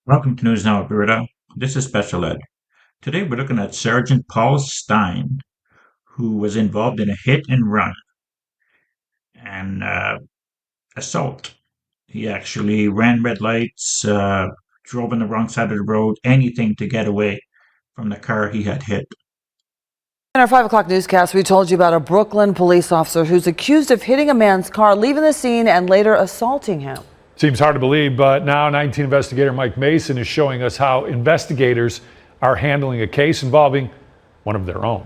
Welcome to News Now, Alberta. This is Special Ed. Today we're looking at Sergeant Paul Stein, who was involved in a hit and run and assault. He actually ran red lights, drove on the wrong side of the road, anything to get away from the car he had hit. In our 5 o'clock newscast, we told you about a Brooklyn police officer who's accused of hitting a man's car, leaving the scene, and later assaulting him. Seems hard to believe, but now 19 investigator Mike Mason is showing us how investigators are handling a case involving one of their own.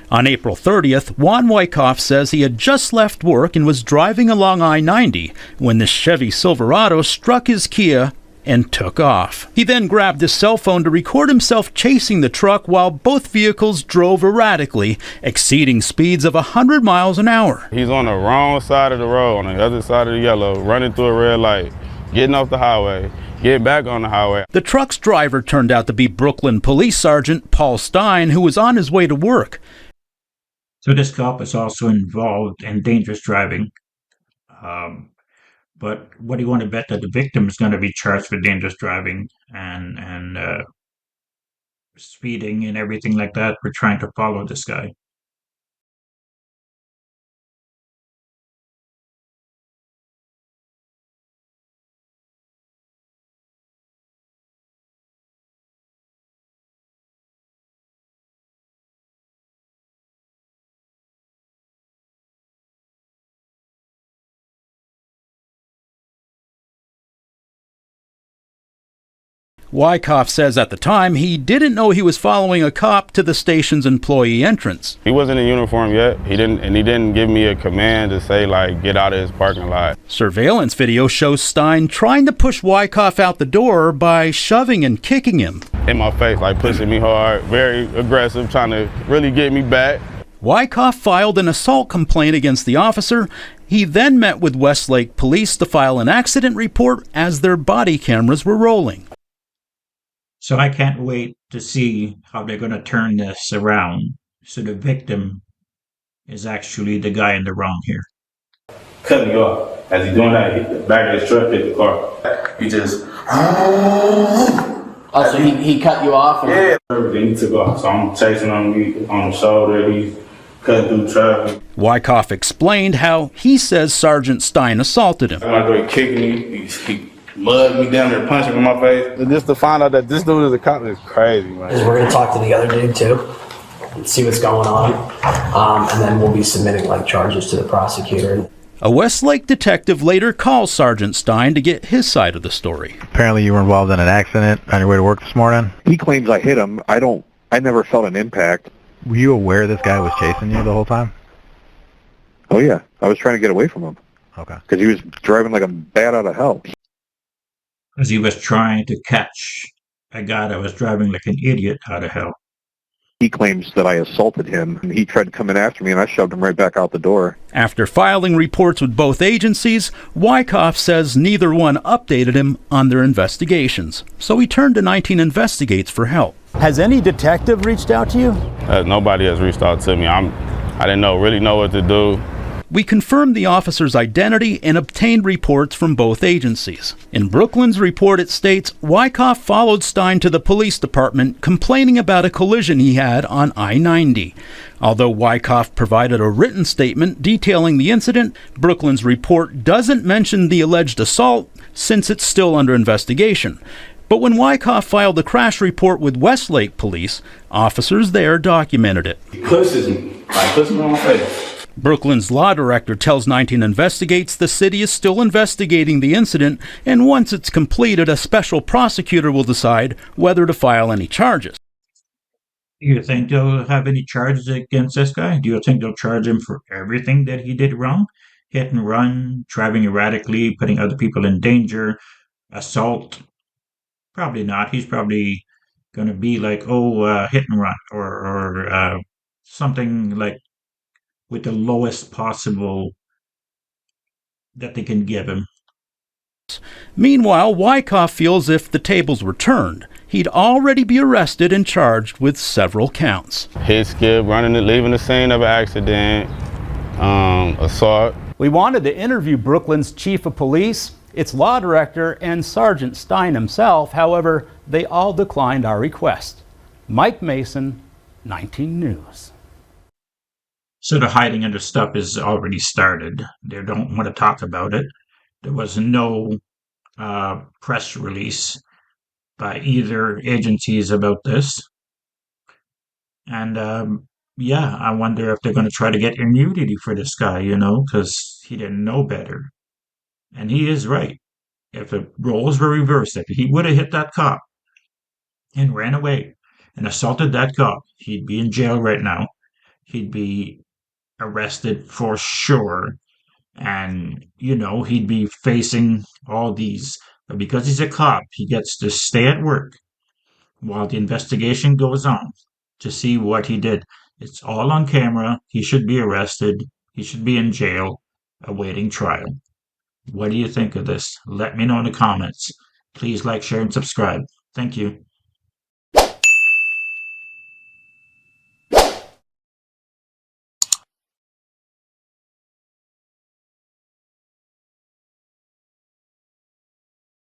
On April 30th, Juan Wyckoff says he had just left work and was driving along I-90 when the Chevy Silverado struck his Kia and took off. He then grabbed his cell phone to record himself chasing the truck while both vehicles drove erratically, exceeding speeds of 100 miles an hour. He's on the wrong side of the road, on the other side of the yellow, running through a red light, getting off the highway, getting back on the highway. The truck's driver turned out to be Brooklyn Police Sergeant Paul Stein, who was on his way to work. So this cop is also involved in dangerous driving. But what do you want to bet that the victim is going to be charged for dangerous driving and speeding and everything like that? We're trying to follow this guy. Wyckoff says at the time he didn't know he was following a cop to the station's employee entrance. He wasn't in uniform yet. He didn't give me a command to say, like, get out of his parking lot. Surveillance video shows Stein trying to push Wyckoff out the door by shoving and kicking him. In my face, like pushing me hard, very aggressive, trying to really get me back. Wyckoff filed an assault complaint against the officer. He then met with Westlake Police to file an accident report as their body cameras were rolling. So I can't wait to see how they're going to turn this around. So the victim is actually the guy in the wrong here. Cut me off. As he's doing that, the back of his truck hit the car. He just... Oh, so he cut you off? Yeah. Then he took off. So I'm chasing him on the shoulder. He's cutting through traffic. Wyckoff explained how he says Sergeant Stein assaulted him. When I go kicking me, he mugged me down there, punching me in my face. And just to find out that this dude is a cop is crazy, man. We're going to talk to the other dude too, and see what's going on, and then we'll be submitting charges to the prosecutor. A Westlake detective later calls Sergeant Stein to get his side of the story. Apparently you were involved in an accident on your way to work this morning. He claims I hit him. I never felt an impact. Were you aware this guy was chasing you the whole time? Oh yeah, I was trying to get away from him. Okay. Because he was driving like a bat out of hell. Because he was trying to catch a guy that was driving like an idiot out of hell. He claims that I assaulted him, and he tried coming after me, and I shoved him right back out the door. After filing reports with both agencies, Wyckoff says neither one updated him on their investigations. So he turned to 19 Investigates for help. Has any detective reached out to you? Nobody has reached out to me. I didn't really know what to do. We confirmed the officer's identity and obtained reports from both agencies. In Brooklyn's report, it states Wyckoff followed Stein to the police department complaining about a collision he had on I-90. Although Wyckoff provided a written statement detailing the incident, Brooklyn's report doesn't mention the alleged assault since it's still under investigation. But when Wyckoff filed the crash report with Westlake Police, officers there documented it. He pushes me on my face. Brooklyn's law director tells 19 Investigates the city is still investigating the incident, and once it's completed, a special prosecutor will decide whether to file any charges. Do you think they'll have any charges against this guy? Do you think they'll charge him for everything that he did wrong? Hit and run, driving erratically, putting other people in danger, assault? Probably not. He's probably going to be like, hit and run, or something like with the lowest possible that they can give him. Meanwhile, Wyckoff feels if the tables were turned, he'd already be arrested and charged with several counts. Hit, skip, leaving the scene of an accident, assault. We wanted to interview Brooklyn's chief of police its law director, and Sergeant Stein himself. However, they all declined our request. Mike Mason, 19 News. So the hiding under stuff is already started. They don't want to talk about it. There was no press release by either agencies about this. And yeah, I wonder if they're going to try to get immunity for this guy, because he didn't know better. And he is right. If the roles were reversed, if he would have hit that cop and ran away and assaulted that cop, he'd be in jail right now. He'd be arrested for sure. And, he'd be facing all these. But because he's a cop, he gets to stay at work while the investigation goes on to see what he did. It's all on camera. He should be arrested. He should be in jail awaiting trial. What do you think of this? Let me know in the comments. Please like, share, and subscribe. Thank you.